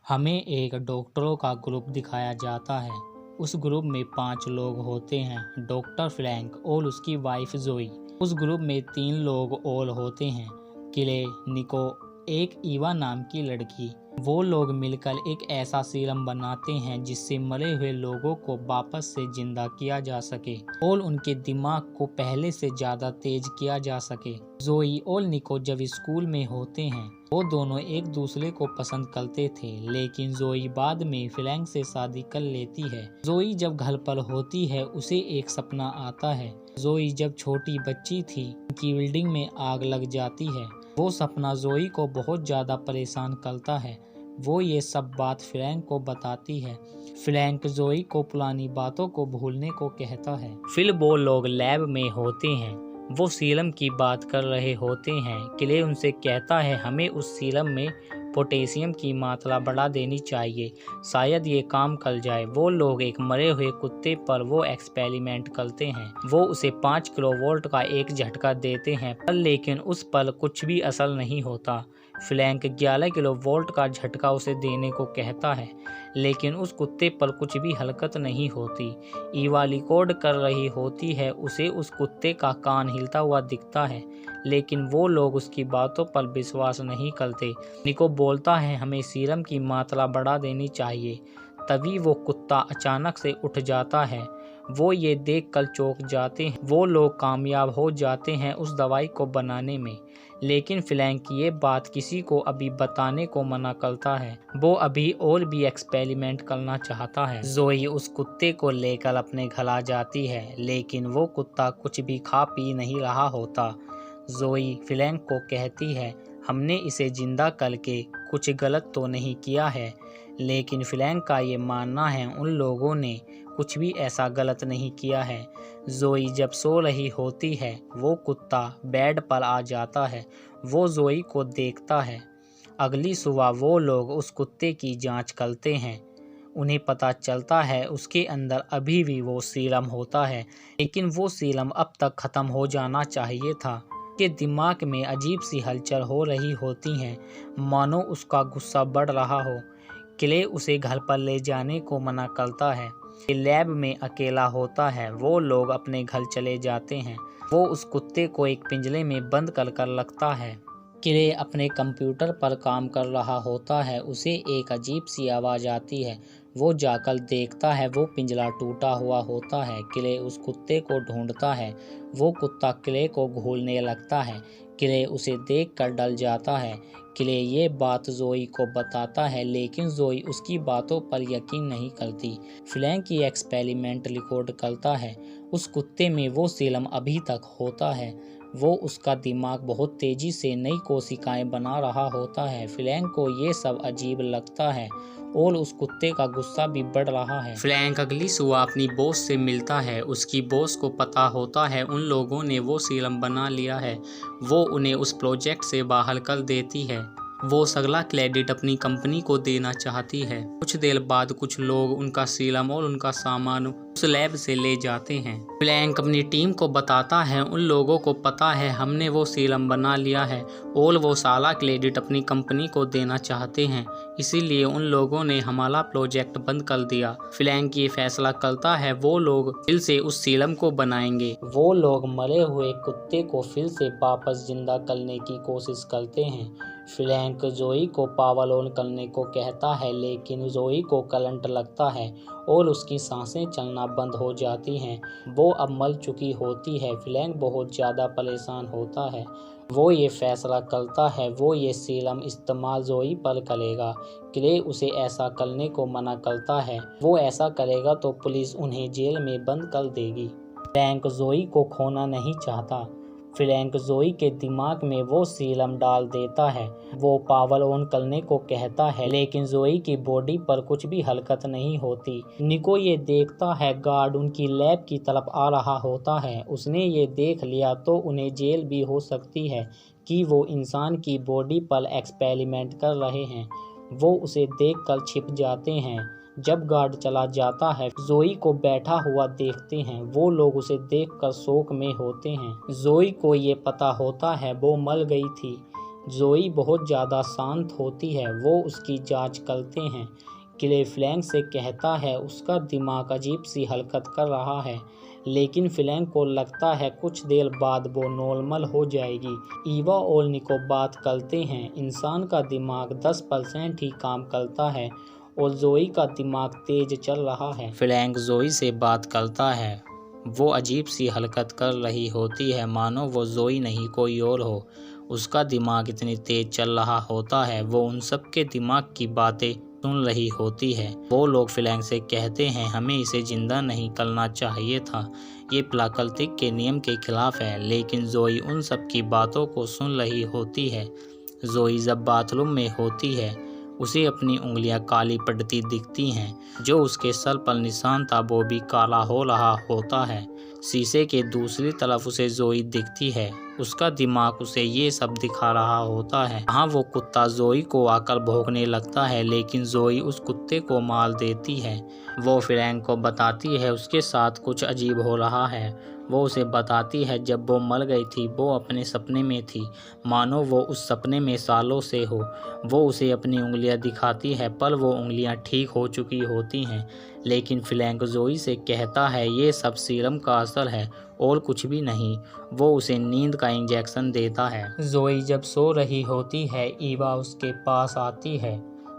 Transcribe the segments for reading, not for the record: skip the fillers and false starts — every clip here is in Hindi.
हमें एक डॉक्टरों का ग्रुप दिखाया जाता है। उस ग्रुप में 5 लोग होते हैं, डॉक्टर फ्रैंक और उसकी वाइफ जोई। उस ग्रुप में 3 लोग और होते हैं, क्ले, निको, एक ईवा नाम की लड़की। वो लोग मिलकर एक ऐसा सीरम बनाते हैं जिससे मरे हुए लोगों को वापस से जिंदा किया जा सके और उनके दिमाग को पहले से ज्यादा तेज किया जा सके। जोई और निको जब स्कूल में होते हैं वो दोनों एक दूसरे को पसंद करते थे, लेकिन जोई बाद में फ्रैंक से शादी कर लेती है। जोई जब घर पर होती है उसे एक सपना आता है। जोई जब छोटी बच्ची थी उनकी बिल्डिंग में आग लग जाती है। वो सपना जोई को बहुत ज्यादा परेशान करता है। वो ये सब बात फ्रैंक को बताती है। फ्रैंक जोई को पुरानी बातों को भूलने को कहता है। फिर वो लोग लैब में होते हैं। वो सीरम की बात कर रहे होते हैं। क्ले उनसे कहता है हमें उस सीरम में पोटेशियम की मात्रा बढ़ा देनी चाहिए, शायद ये काम कर जाए। वो लोग एक मरे हुए कुत्ते पर वो एक्सपेरिमेंट करते हैं। वो उसे 5 किलोवोल्ट का एक झटका देते हैं पर लेकिन उस पर कुछ भी असर नहीं होता। फ्रैंक 11 किलोवोल्ट का झटका उसे देने को कहता है, लेकिन उस कुत्ते पर कुछ भी हरकत नहीं होती। ईवा रिकॉर्ड कर रही होती है, उसे उस कुत्ते का कान हिलता हुआ दिखता है, लेकिन वो लोग उसकी बातों पर विश्वास नहीं करते। निको बोलता है हमें सीरम की मात्रा बढ़ा देनी चाहिए। तभी वो कुत्ता अचानक से उठ जाता है। वो ये देख कर चौंक जाते हैं। वो लोग कामयाब हो जाते हैं उस दवाई को बनाने में, लेकिन फ्रैंक ये बात किसी को अभी बताने को मना करता है। वो अभी और भी एक्सपेरिमेंट करना चाहता है। जोई उस कुत्ते को लेकर अपने घर आ जाती है, लेकिन वो कुत्ता कुछ भी खा पी नहीं रहा होता। जोई फ्रैंक को कहती है हमने इसे जिंदा करके कुछ गलत तो नहीं किया है, लेकिन फ्रैंक का ये मानना है उन लोगों ने कुछ भी ऐसा गलत नहीं किया है। जोई जब सो रही होती है वो कुत्ता बेड पर आ जाता है। वो जोई को देखता है। अगली सुबह वो लोग उस कुत्ते की जांच करते हैं। उन्हें पता चलता है उसके अंदर अभी भी वो सीरम होता है, लेकिन वो सीरम अब तक खत्म हो जाना चाहिए था। के दिमाग में अजीब सी हलचल हो रही होती हैं, मानो उसका गुस्सा बढ़ रहा हो। क्ले उसे घर पर ले जाने को मना करता है। लैब में अकेला होता है। वो लोग अपने घर चले जाते हैं। वो उस कुत्ते को एक पिंजरे में बंद कर रखता है। क्ले अपने कंप्यूटर पर काम कर रहा होता है। उसे एक अजीब सी आवाज़ आती है। वो जाकर देखता है वो पिंजरा टूटा हुआ होता है। क्ले उस कुत्ते को ढूंढता है। वो कुत्ता क्ले को घूरने लगता है। क्ले उसे देखकर डर जाता है। क्ले ये बात जोई को बताता है, लेकिन जोई उसकी बातों पर यकीन नहीं करती। फ्रैंक ये एक्सपेरिमेंट रिकॉर्ड करता है। उस कुत्ते में वो सीरम अभी तक होता है। वो उसका दिमाग बहुत तेजी से नई कोशिकाएं बना रहा होता है। फ्रैंक को ये सब अजीब लगता है और उस कुत्ते का गुस्सा भी बढ़ रहा है। फ्रैंक अगली सुबह अपनी बॉस से मिलता है। उसकी बॉस को पता होता है उन लोगों ने वो सीरम बना लिया है। वो उन्हें उस प्रोजेक्ट से बाहर कर देती है। वो सगला क्रेडिट अपनी कंपनी को देना चाहती है। कुछ देर बाद कुछ लोग उनका सीरम और उनका सामान उस लैब से ले जाते हैं। फ्रैंक अपनी टीम को बताता है उन लोगों को पता है हमने वो सीरम बना लिया है और वो सारा क्रेडिट अपनी कंपनी को देना चाहते हैं, इसीलिए उन लोगों ने हमारा प्रोजेक्ट बंद कर दिया। फ्रैंक ये फैसला करता है वो लोग फिर से उस सीरम को बनाएंगे। वो लोग मरे हुए कुत्ते को फिर से वापस जिंदा करने की कोशिश करते हैं। फ्रैंक जोई को पावर ऑन करने को कहता है, लेकिन जोई को करंट लगता है और उसकी सांसें चलना बंद हो जाती हैं। वो अब मर चुकी होती है। फ्रैंक बहुत ज़्यादा परेशान होता है। वो ये फैसला करता है वो ये सीरम इस्तेमाल जोई पर करेगा। क्ले उसे ऐसा करने को मना करता है। वो ऐसा करेगा तो पुलिस उन्हें जेल में बंद कर देगी। फ्रैंक जोई को खोना नहीं चाहता। फ्रैंक जोई के दिमाग में वो सीरम डाल देता है। वो पावर ऑन करने को कहता है, लेकिन जोई की बॉडी पर कुछ भी हरकत नहीं होती। निको ये देखता है गार्ड उनकी लैब की तरफ आ रहा होता है। उसने ये देख लिया तो उन्हें जेल भी हो सकती है कि वो इंसान की बॉडी पर एक्सपेरिमेंट कर रहे हैं। वो उसे देखकर छिप जाते हैं। जब गार्ड चला जाता है जोई को बैठा हुआ देखते हैं। वो लोग उसे देखकर शोक में होते हैं। जोई को ये पता होता है वो मर गई थी, जोई बहुत ज़्यादा शांत होती है। वो उसकी जांच करते हैं। क्ले फ्लैंक से कहता है उसका दिमाग अजीब सी हरकत कर रहा है, लेकिन फ्लैंक को लगता है कुछ देर बाद वो नॉर्मल हो जाएगी। ईवा और निको बात करते हैं। इंसान का दिमाग 10% ही काम करता है और जोई का दिमाग तेज चल रहा है। फ्लैंक जोई से बात करता है। वो अजीब सी हरकत कर रही होती है, मानो वो जोई नहीं कोई और हो। उसका दिमाग इतनी तेज चल रहा होता है, वो उन सब के दिमाग की बातें सुन रही होती है। वो लोग फ्लैंक से कहते हैं हमें इसे जिंदा नहीं करना चाहिए था, ये प्राकृतिक के नियम के खिलाफ है। लेकिन जोई उन सब की बातों को सुन रही होती है। जोई जब बाथरूम में होती है, उसे अपनी उंगलियां काली पड़ती दिखती हैं। जो उसके सर पर निशान था वो भी काला हो रहा होता है। शीशे के दूसरी तरफ उसे जोई दिखती है। उसका दिमाग उसे ये सब दिखा रहा होता है। हाँ, वो कुत्ता जोई को आकर भौंकने लगता है, लेकिन जोई उस कुत्ते को मार देती है। वो फ्रैंक को बताती है उसके साथ कुछ अजीब हो रहा है। वो उसे बताती है जब वो मर गई थी वो अपने सपने में थी, मानो वो उस सपने में सालों से हो। वो उसे अपनी उंगलियां दिखाती है, पर वो उंगलियां ठीक हो चुकी होती हैं। लेकिन फ्लैंक जोई से कहता है ये सब सीरम का असर है और कुछ भी नहीं। वो उसे नींद का इंजेक्शन देता है। जोई जब सो रही होती है, ईवा उसके पास आती है।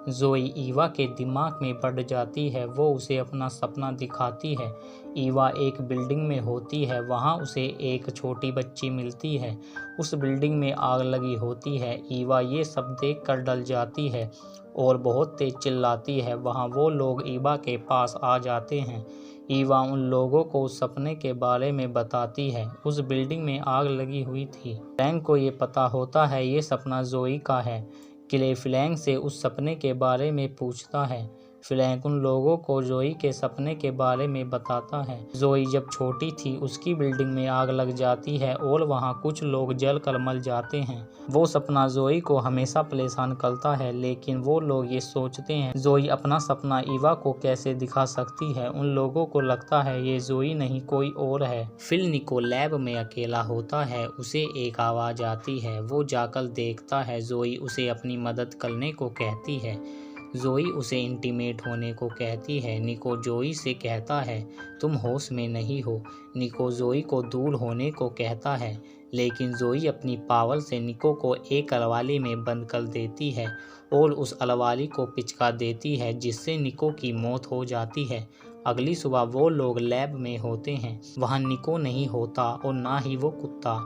जोई ईवा के दिमाग में पड़ जाती है। वो उसे अपना सपना दिखाती है। ईवा एक बिल्डिंग में होती है। वहाँ उसे एक छोटी बच्ची मिलती है। उस बिल्डिंग में आग लगी होती है। ईवा ये सब देख कर डर जाती है और बहुत तेज चिल्लाती है। वहाँ वो लोग ईवा के पास आ जाते हैं। ईवा उन लोगों को उस सपने के बारे में बताती है। उस बिल्डिंग में आग लगी हुई थी। फ्लैंक को ये पता होता है ये सपना जोई का है। क्ले फ्लैंक से उस सपने के बारे में पूछता है। फ्लैंक उन लोगों को जोई के सपने के बारे में बताता है। जोई जब छोटी थी उसकी बिल्डिंग में आग लग जाती है और वहाँ कुछ लोग जल कर मर जाते हैं। वो सपना जोई को हमेशा परेशान करता है, लेकिन वो लोग ये सोचते हैं जोई अपना सपना ईवा को कैसे दिखा सकती है। उन लोगों को लगता है ये जोई नहीं कोई और है। फिल निको लैब में अकेला होता है। उसे एक आवाज़ आती है। वो जाकर देखता है। जोई उसे अपनी मदद करने को कहती है। जोई उसे इंटीमेट होने को कहती है। निको जोई से कहता है तुम होश में नहीं हो। निको जोई को दूर होने को कहता है, लेकिन जोई अपनी पावर से निको को एक अलमारी में बंद कर देती है और उस अलमारी को पिचका देती है, जिससे निको की मौत हो जाती है। अगली सुबह वो लोग लैब में होते हैं। वहाँ निको नहीं होता और ना ही वो कुत्ता।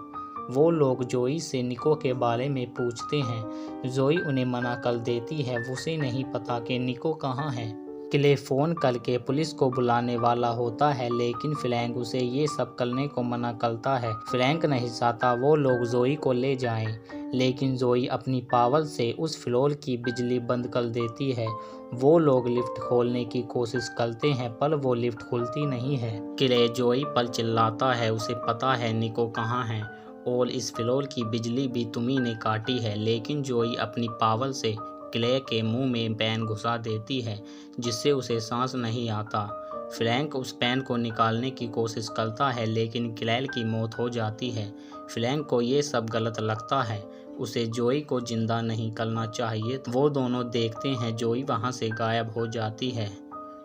वो लोग जोई से निको के बारे में पूछते हैं। जोई उन्हें मना कर देती है। उसे नहीं पता कि निको कहाँ है। क्ले फ़ोन करके पुलिस को बुलाने वाला होता है, लेकिन फ्रैंक उसे ये सब करने को मना करता है। फ्रैंक नहीं चाहता वो लोग जोई को ले जाएं, लेकिन जोई अपनी पावर से उस फ्लोर की बिजली बंद कर देती है। वो लोग लिफ्ट खोलने की कोशिश करते हैं, पर वो लिफ्ट खुलती नहीं है। क्ले जोई पर चिल्लाता है। उसे पता है निको कहाँ है और इस फ्लोर की बिजली भी तुम्ही ने काटी है। लेकिन जोई अपनी पावर से क्ले के मुंह में पेन घुसा देती है, जिससे उसे सांस नहीं आता। फ्रैंक उस पेन को निकालने की कोशिश करता है, लेकिन क्ले की मौत हो जाती है। फ्रैंक को ये सब गलत लगता है। उसे जोई को जिंदा नहीं करना चाहिए। वो दोनों देखते हैं जोई वहाँ से गायब हो जाती है,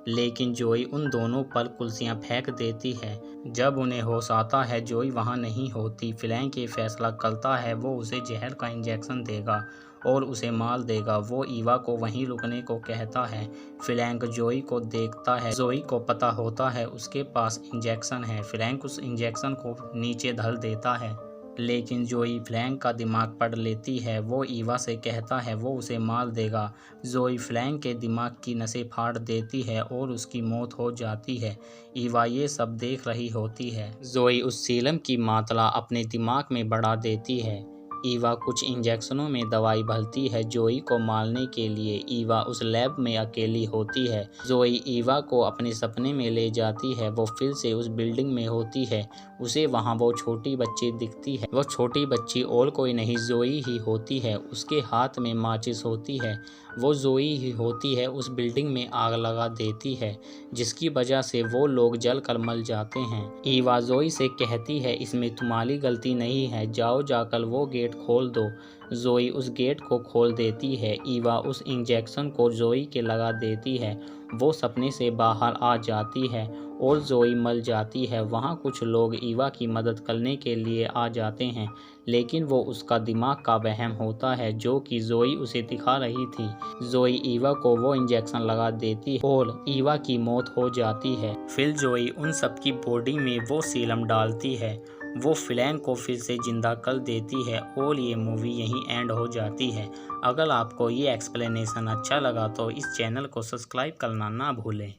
लेकिन जोई उन दोनों पर कुर्सियां फेंक देती है। जब उन्हें होश आता है जोई वहां नहीं होती। फ्लैंक ये फैसला करता है वो उसे जहर का इंजेक्शन देगा और उसे मार देगा। वो ईवा को वहीं रुकने को कहता है। फ्लैंक जोई को देखता है। जोई को पता होता है उसके पास इंजेक्शन है। फ्लैंक उस इंजेक्शन को नीचे धर देता है, लेकिन जोई फ्लैंक का दिमाग पढ़ लेती है। वो ईवा से कहता है वो उसे मार देगा। जोई फ्लैंक के दिमाग की नसें फाड़ देती है और उसकी मौत हो जाती है। ईवा ये सब देख रही होती है। जोई उस सीरम की मात्रा अपने दिमाग में बढ़ा देती है। ईवा कुछ इंजेक्शनों में दवाई भरती है जोई को मारने के लिए। ईवा उस लैब में अकेली होती है। जोई ईवा को अपने सपने में ले जाती है। वो फिर से उस बिल्डिंग में होती है। उसे वहाँ वो छोटी बच्ची दिखती है। वो छोटी बच्ची और कोई नहीं जोई ही होती है। उसके हाथ में माचिस होती है। वो जोई ही होती है। उस बिल्डिंग में आग लगा देती है, जिसकी वजह से वो लोग जल कर मर जाते हैं। ईवा जोई से कहती है इसमें तुम्हारी गलती नहीं है, जाओ जाकर वो गेट गेट खोल दो। जोई उस गेट को खोल देती है। ईवा उस इंजेक्शन को जोई के लगा देती है। वो सपने से बाहर आ जाती है और जोई मर जाती है। वहाँ कुछ लोग ईवा की मदद करने के लिए आ जाते हैं, लेकिन वो उसका दिमाग का वहम होता है जो कि जोई उसे दिखा रही थी। जोई ईवा को वो इंजेक्शन लगा देती है और ईवा की मौत हो जाती है। फिर जोई उन सबकी बॉडी में वो सीरम डालती है। वो फ्लैंक को फिर से जिंदा कर देती है और ये मूवी यहीं एंड हो जाती है। अगर आपको ये एक्सप्लेनेशन अच्छा लगा तो इस चैनल को सब्सक्राइब करना ना भूलें।